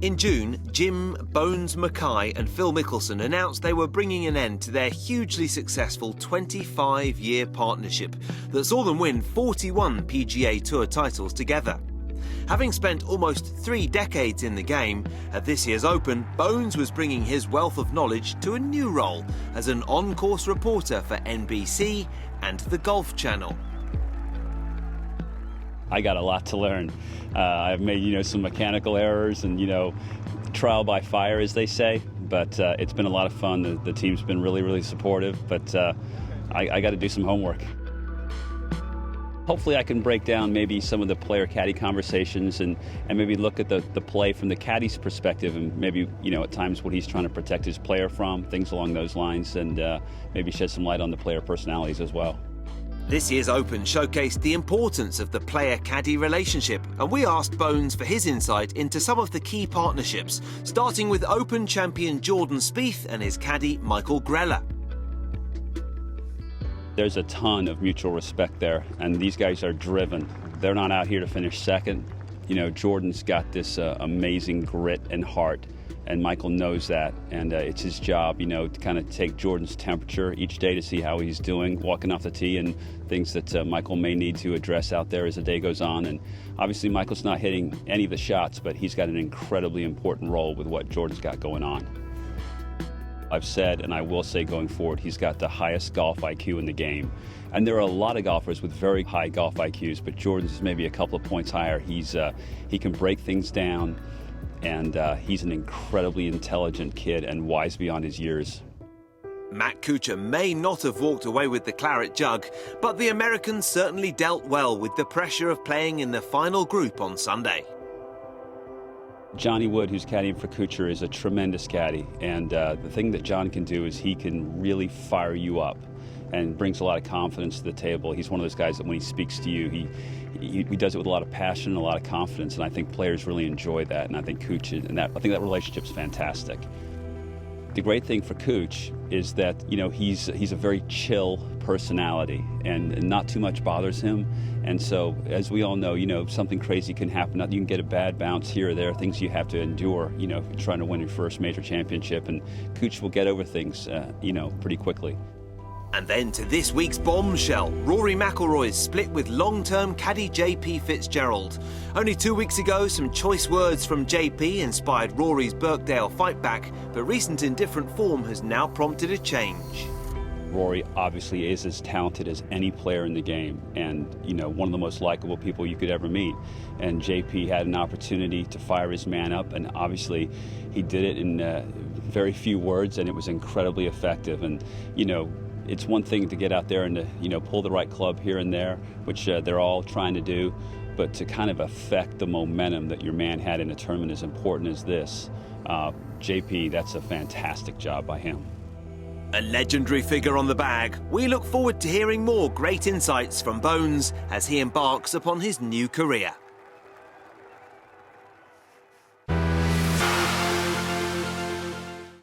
In June, Jim Bones Mackay and Phil Mickelson announced they were bringing an end to their hugely successful 25-year partnership that saw them win 41 PGA Tour titles together. Having spent almost 3 decades in the game, at this year's Open, Bones was bringing his wealth of knowledge to a new role as an on-course reporter for NBC and the Golf Channel. I got a lot to learn. I've made, some mechanical errors and, trial by fire, as they say. But it's been a lot of fun. The team's been really, really supportive. But I got to do some homework. Hopefully I can break down maybe some of the player-caddy conversations and maybe look at the play from the caddy's perspective and maybe, at times what he's trying to protect his player from, things along those lines, and maybe shed some light on the player personalities as well. This year's Open showcased the importance of the player-caddy relationship, and we asked Bones for his insight into some of the key partnerships, starting with Open champion Jordan Spieth and his caddy Michael Growler. There's a ton of mutual respect there, and these guys are driven. They're not out here to finish second. Jordan's got this amazing grit and heart, and Michael knows that, and it's his job, to kind of take Jordan's temperature each day to see how he's doing, walking off the tee, and things that Michael may need to address out there as the day goes on. And obviously Michael's not hitting any of the shots, but he's got an incredibly important role with what Jordan's got going on. I've said, and I will say going forward, he's got the highest golf IQ in the game. And there are a lot of golfers with very high golf IQs, but Jordan's is maybe a couple of points higher. He can break things down, and he's an incredibly intelligent kid and wise beyond his years. Matt Kuchar may not have walked away with the claret jug, but the American certainly dealt well with the pressure of playing in the final group on Sunday. Johnny Wood, who's caddying for Kuchar, is a tremendous caddy, and the thing that John can do is he can really fire you up and brings a lot of confidence to the table. He's one of those guys that when he speaks to you, he does it with a lot of passion and a lot of confidence, and I think players really enjoy that, and I think Kuchar, I think that relationship's fantastic. The great thing for Kuch is that, he's a very chill personality, and not too much bothers him. And so, as we all know, something crazy can happen. You can get a bad bounce here or there, things you have to endure, if you're trying to win your first major championship. And Kuch will get over things, pretty quickly. And then to this week's bombshell, Rory Mcilroy's split with long-term caddy JP Fitzgerald. Only 2 weeks ago, some choice words from JP inspired Rory's Birkdale fight back, but recent indifferent form has now prompted a change. Rory obviously is as talented as any player in the game, and one of the most likable people you could ever meet. And JP had an opportunity to fire his man up, and obviously he did it in very few words, and it was incredibly effective. And it's one thing to get out there and to pull the right club here and there, which they're all trying to do, but to kind of affect the momentum that your man had in a tournament as important as this, JP, that's a fantastic job by him. A legendary figure on the bag, we look forward to hearing more great insights from Bones as he embarks upon his new career.